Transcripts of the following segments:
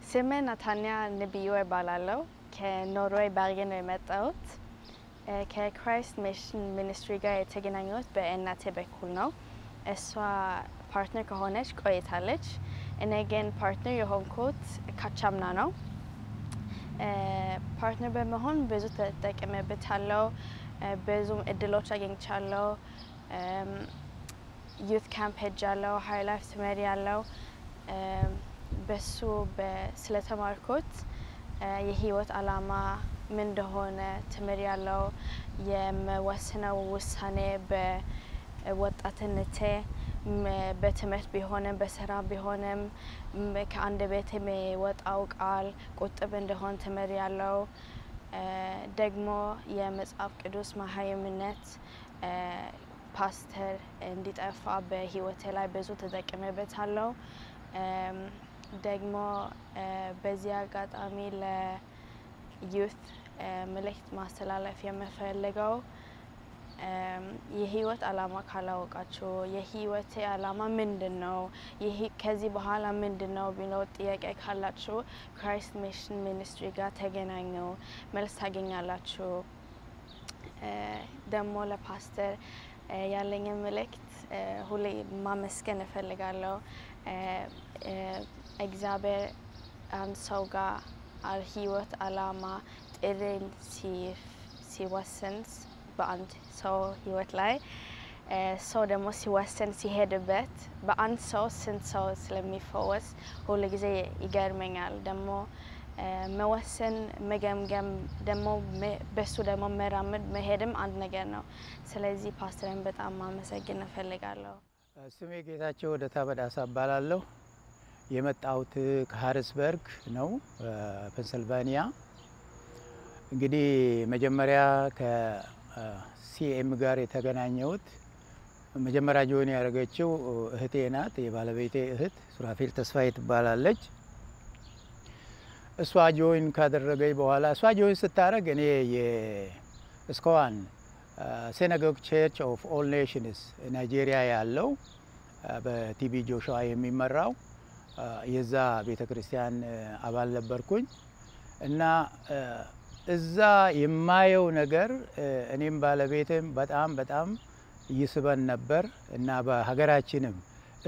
ስሜ ናታንያ ነብዩ እባላለሁ ከኖርዌይ በርገን ነው የመጣሁት ከክራይስት ሚሽን ሚኒስትሪ ጋር የተገናኘሁት በእናቴ በኩል ነው እሷ ፓርትነር ከሆነች ቆይታለች እኔ ግን ፓርትነር የሆንኩት ካቻምና ነው ፓርትነር በመሆን ብዙ ተጠቅሜበታለሁ ብዙ እድሎች አግኝቻለሁ ዩት ካምፕ ሄጃለሁ ሃይ ላይፍ ተመሪያለሁ በሱ ስለተማርኩት የህይወት ዓላማ ምን እንደሆነ ተመሪያለሁ የመወሰነው ውሳኔ በወጣትነቴ በትምህርት ቢሆንም በስራ ቢሆንም ከአንድ ቤት የሚወጣው ቃል ቁጥብ እንደሆነ ተመሪያለሁ ደግሞ የመጽሐፍ ቅዱስ ማህይምነት ፓስተር እንዲጠፋ በህይወቴ ላይ ብዙ ተጠቅሜበታለሁ ደግሞ በዚህ አጋጣሚ ለዩት መልእክት ማስተላለፍ የምፈልገው የህይወት ዓላማ ካላወቃችሁ የህይወቴ ዓላማ ምንድነው ከዚህ በኋላ ምንድነው ቢኖር ጥያቄ ካላችሁ ክራይስት ሚሽን ሚኒስትሪ ጋር ተገናኙ መልስ ታገኛላችሁ ደግሞ ለፓስተር ያለኝ መልእክት ሁሌ ማመስገን እፈልጋለሁ እግዚአብሔር አንድ ሰው ጋር ህይወት ዓላማ ጥሪን ሲወስን በአንድ ሰው ህይወት ላይ ሰው ደግሞ ሲወስን ሲሄድበት በአንድ ሰው ስንት ሰው ስለሚፈወስ ሁሉ ጊዜ ይገርመኛል ደግሞ መወሰን መገምገም ደግሞ በሱ ደግሞ መራመድ መሄድም አንድ ነገር ነው ስለዚህ ፓስተርን በጣም ማመሰግን እፈልጋለሁ ስሜ ጌታቸው ወደታበዳሳ እባላለሁ የመጣሁት ከሃሪስበርግ ነው ፔንሲልቫኒያ እንግዲህ መጀመሪያ ከሲኤም ጋር የተገናኘሁት መጀመሪያ ጆይን ያደረገችው እህቴ ናት የባለቤቴ እህት ሱራፌል ተስፋዬ ትባላለች እሷ ጆይን ካደረገኝ በኋላ እሷ ጆይን ስታደርግ እኔ የስኮዋን ሲናጎግ ቸርች ኦፍ ኦል ኔሽንስ ናይጄሪያ ያለው በቲቢ ጆሹዋ የሚመራው የዛ ቤተክርስቲያን አባል ነበርኩኝ እና እዛ የማየው ነገር እኔም ባለቤቴም በጣም ይስበን ነበር እና በሀገራችንም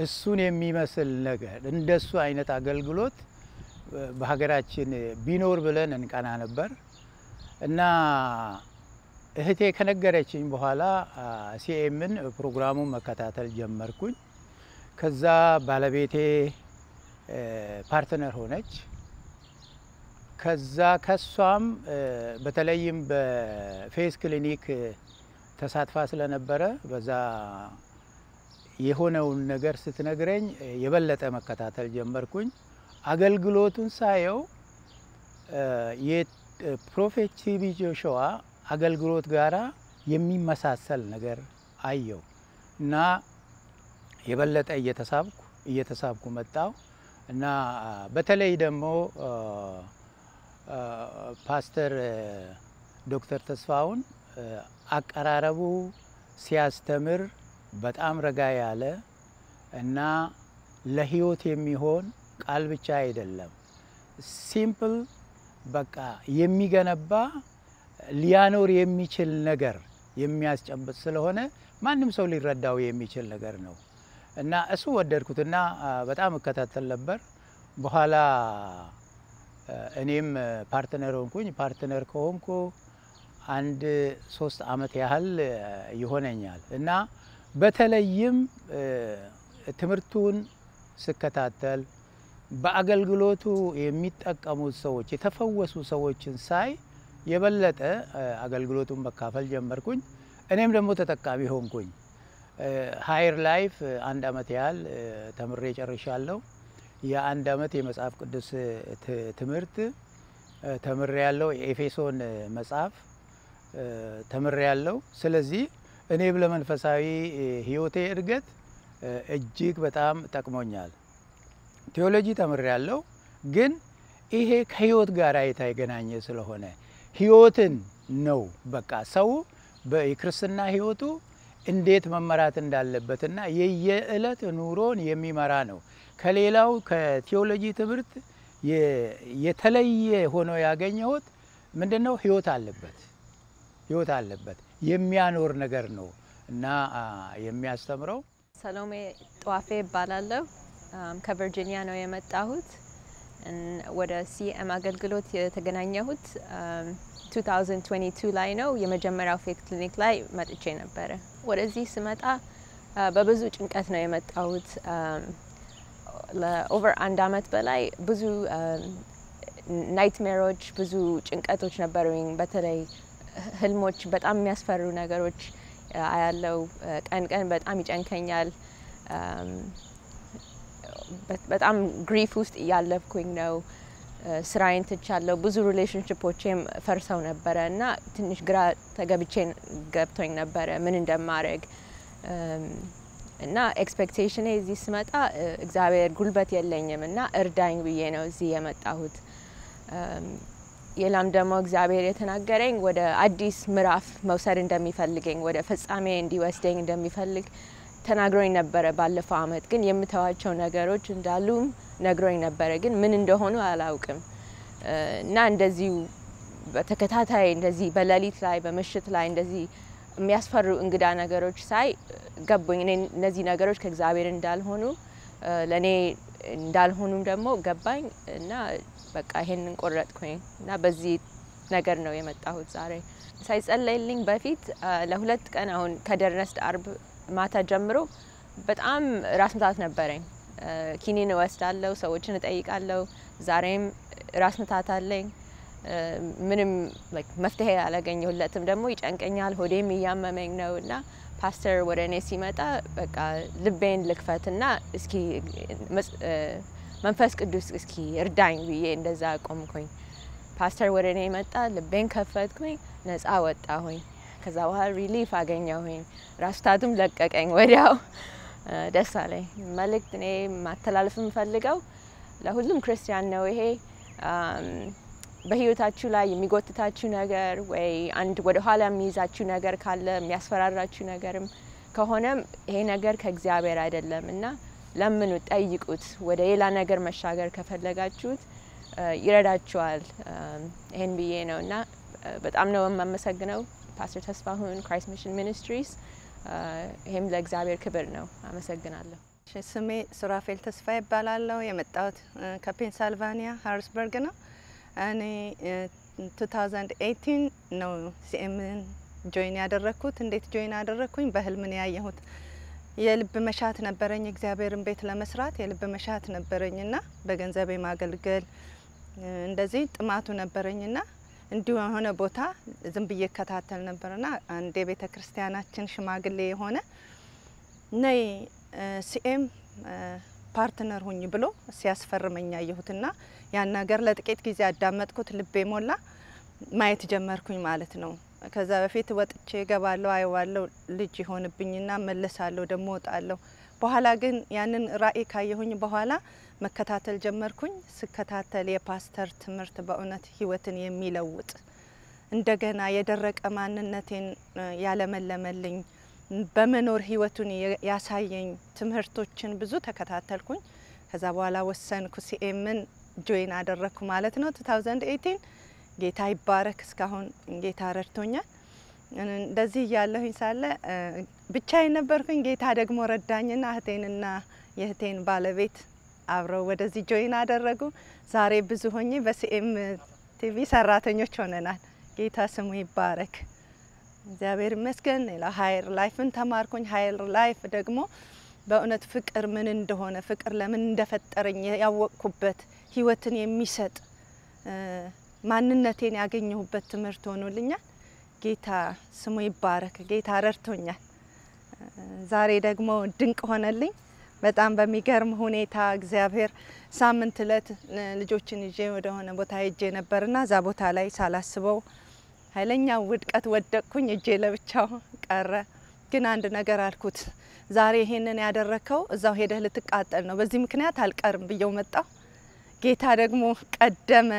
እሱን የሚመስል ነገር እንደሱ አይነት አገልግሎት በሀገራችን ቢኖር ብለን እንቀና ነበር እና እህቴ ከነገረችኝ በኋላ ሲኤምን ፕሮግራሙን መከታተል ጀመርኩኝ ከዛ ባለቤቴ ፓርትነር ሆነች ከዛ ከሷም በተለይም በፌስ ክሊኒክ ተሳትፋ ስለነበረ በዛ የሆነውን ነገር ስትነግረኝ የበለጠ መከታተል ጀመርኩኝ አገልግሎቱን ሳየው የፕሮፌት ቲቢ ጆሹዋ አገልግሎት ጋራ የሚመሳሰል ነገር አየው እና የበለጠ እየተሳብኩ መጣው እና በተለይ ደግሞ ፓስተር ዶክተር ተስፋውን አቀራረቡ ሲያስተምር በጣም ረጋ ያለ እና ለህይወት የሚሆን ቃል ብቻ አይደለም ሲምፕል በቃ የሚገነባ ሊያኖር የሚችል ነገር የሚያስጨብጥ ስለሆነ ማንም ሰው ሊረዳው የሚችል ነገር ነው እና እሱ ወደድኩትና በጣም እከታተል ነበር በኋላ እኔም ፓርትነር ሆንኩኝ ፓርትነር ከሆንኩ አንድ 3 አመት ያህል ይሆነኛል እና በተለይም ትምርቱን ስከታተል በአገልግሎቱ የሚጠቀሙት ሰዎች የተፈወሱ ሰዎችን ሳይ የበለጠ አገልግሎቱን መካፈል ጀመርኩኝ እኔም ደግሞ ተጠቃሚ ሆንኩኝ ሃየር ላይፍ 1 አመት ያህል ተምሬ ጨርሻለሁ የአንድ አመት የመጽሐፍ ቅዱስ ትምህርት ተምሬያለሁ የኤፌሶን መጽሐፍ ተምሬያለሁ ስለዚህ እኔ ለመንፈሳዊ ህይወቴ እድገት እጅግ በጣም ጠቅሞኛል ቴዎሎጂ ተምሬያለሁ ግን ይሄ ከህይወት ጋር የተገናኘ ስለሆነ ህይወትን ነው በቃ ሰው በክርስትና ህይወቱ እንዴት መመራት እንዳለበትና የየእለት ኑሮን የሚመራ ነው ከሌላው ከቴዎሎጂ ትምህርት የተለየ ሆኖ ያገኘሁት ምንድነው ህይወት አለበት የሚያኖር ነገር ነው እና የሚያስተምረው። ሰሎሜ ጧፌ እባላለሁ። ከቨርጂኒያ ነው የመጣሁት። ወደ ሲኤም አገልግሎት የተገናኘሁት 2022 ላይ ነው። የመጀመሪያው ፌት ክሊኒክ ላይ መጥቼ ነበረ። ወደዚህ ስመጣ በብዙ ጭንቀት ነው የመጣሁት። ለኦቨር 1 አመት በላይ ብዙ ናይትሜሮች፣ ብዙ ጭንቀቶች ነበሩኝ። በተለይ ህልሞች፣ በጣም የሚያስፈሩ ነገሮች አያለው። ቀን ቀን በጣም ይጨንከኛል። በጣም ግሪፍ ውስጥ እያለፍኩኝ ነው። ስራዬን ትቻለሁ። ብዙ ሪሌሽንሺፖቼም ፈርሰው ነበረ እና ትንሽ ግራ ገብቶኝ ነበረ ምን እንደማደርግ እና ኤክስፔክቴሽኔ እዚህ ስመጣ እግዚአብሔር ጉልበት የለኝም እና እርዳኝ ብዬ ነው እዚህ የመጣሁት። የላም ደግሞ እግዚአብሔር የተናገረኝ ወደ አዲስ ምዕራፍ መውሰድ እንደሚፈልገኝ፣ ወደ ፍጻሜ እንዲወስደኝ እንደሚፈልግ ተናግሮኝ ነበረ ባለፈው አመት። ግን የምተዋቸው ነገሮች እንዳሉም ነግሮኝ ነበረ፣ ግን ምን እንደሆኑ አላውቅም እና እንደዚህ በተከታታይ እንደዚህ በሌሊት ላይ በምሽት ላይ እንደዚህ የሚያስፈሩ እንግዳ ነገሮች ሳይ ገቡኝ። እኔ እነዚህ ነገሮች ከእግዚአብሔር እንዳልሆኑ ለኔ እንዳልሆኑም ደግሞ ገባኝ እና በቃ ይሄንን ቆረጥኩኝ እና በዚህ ነገር ነው የመጣሁት ዛሬ። ሳይጸለይልኝ በፊት ለሁለት ቀን አሁን ከደረስት አርብ ማታ ጀምሮ በጣም ራስ ምታት ነበረኝ። ኪኒን ወስዳለሁ፣ ሰዎችን እጠይቃለሁ። ዛሬም ራስ ምታት አለኝ። ምንም መፍትሄ አላገኘሁለትም። ደግሞ ይጨንቀኛል፣ ሆዴም እያመመኝ ነው እና ፓስተር ወደ እኔ ሲመጣ በቃ ልቤን ልክፈትና እስኪ መንፈስ ቅዱስ እስኪ እርዳኝ ብዬ እንደዛ ቆምኩኝ። ፓስተር ወደ እኔ መጣ፣ ልቤን ከፈትኩኝ፣ ነፃ ወጣሁኝ። ከዛ በኋላ ሪሊፍ አገኘሁኝ። ራስ ምታቱም ለቀቀኝ ወዲያው። ደስ አለኝ። መልእክት እኔ ማስተላለፍ የምፈልገው ለሁሉም ክርስቲያን ነው ይሄ። በህይወታችሁ ላይ የሚጎትታችሁ ነገር ወይ አንድ ወደ ኋላ የሚይዛችሁ ነገር ካለ፣ የሚያስፈራራችሁ ነገርም ከሆነም ይሄ ነገር ከእግዚአብሔር አይደለም እና ለምኑ፣ ጠይቁት። ወደ ሌላ ነገር መሻገር ከፈለጋችሁት ይረዳችኋል። ይሄን ብዬ ነው እና በጣም ነው የማመሰግነው ፓስተር ተስፋሁን ክራይስት ሚሽን ሚኒስትሪስ። ይሄም ለእግዚአብሔር ክብር ነው። አመሰግናለሁ። ስሜ ሱራፌል ተስፋ ይባላለሁ። የመጣሁት ከፔንሳልቫኒያ ሃሪስበርግ ነው። እኔ 2018 ነው ሲኤምን ጆይን ያደረኩት። እንዴት ጆይን አደረኩኝ? በህልም ነው ያየሁት። የልብ መሻት ነበረኝ እግዚአብሔርን ቤት ለመስራት የልብ መሻት ነበረኝና በገንዘብ ማገልገል እንደዚህ ጥማቱ ነበረኝና እንዲሁ የሆነ ቦታ ዝም ብዬ ከታተል ነበርና አንድ የቤተ ክርስቲያናችን ሽማግሌ የሆነ ነይ ሲኤም ፓርትነር ሁኝ ብሎ ሲያስፈርመኝ አየሁትና ያን ነገር ለጥቂት ጊዜ አዳመጥኩት። ልቤ ሞላ፣ ማየት ጀመርኩኝ ማለት ነው። ከዛ በፊት ወጥቼ ገባለሁ፣ አይዋለሁ፣ ልጅ ይሆንብኝና መለሳለሁ፣ ደሞ ወጣለሁ። በኋላ ግን ያንን ራእይ ካየሁኝ በኋላ መከታተል ጀመርኩኝ። ስከታተል የፓስተር ትምህርት በእውነት ህይወትን የሚለውጥ እንደገና የደረቀ ማንነቴን ያለመለመልኝ በመኖር ህይወቱን ያሳየኝ ትምህርቶችን ብዙ ተከታተልኩኝ። ከዛ በኋላ ወሰንኩ፣ ሲኤምን ጆይን አደረኩ ማለት ነው 2018። ጌታ ይባረክ፣ እስካሁን ጌታ ረድቶኛል። እንደዚህ ያለሁኝ ሳለ ብቻዬን ነበርኩኝ። ጌታ ደግሞ ረዳኝና እህቴንና የእህቴን ባለቤት አብረው ወደዚህ ጆይን አደረጉ። ዛሬ ብዙ ሆኜ በሲኤም ቲቪ ሰራተኞች ሆነናል። ጌታ ስሙ ይባረክ፣ እግዚአብሔር ይመስገን። ሌላ ሃየር ላይፍን ተማርኩኝ። ሃየር ላይፍ ደግሞ በእውነት ፍቅር ምን እንደሆነ፣ ፍቅር ለምን እንደፈጠረኝ ያወቅኩበት ህይወትን የሚሰጥ ማንነቴን ያገኘሁበት ትምህርት ሆኖልኛል። ጌታ ስሙ ይባረክ፣ ጌታ ረድቶኛል። ዛሬ ደግሞ ድንቅ ሆነልኝ። በጣም በሚገርም ሁኔታ እግዚአብሔር ሳምንት እለት ልጆችን ይዤ ወደ ሆነ ቦታ ሄጄ ነበርና ዛ ቦታ ላይ ሳላስበው ኃይለኛ ውድቀት ወደቅኩኝ። እጄ ለብቻው ቀረ። ግን አንድ ነገር አልኩት፣ ዛሬ ይሄንን ያደረከው እዛው ሄደህ ልትቃጠል ነው፣ በዚህ ምክንያት አልቀርም ብየው መጣሁ። ጌታ ደግሞ ቀደመ።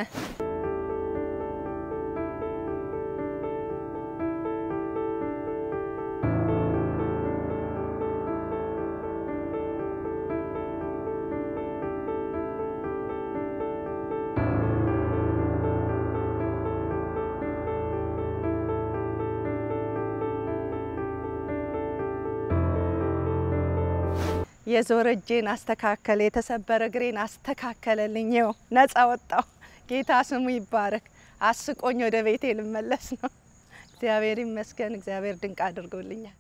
የዞረ እጄን አስተካከለ፣ የተሰበረ እግሬን አስተካከለልኝ። ይኸው ነፃ ወጣሁ። ጌታ ስሙ ይባረክ። አስቆኝ ወደ ቤቴ ልመለስ ነው። እግዚአብሔር ይመስገን። እግዚአብሔር ድንቅ አድርጎልኛል።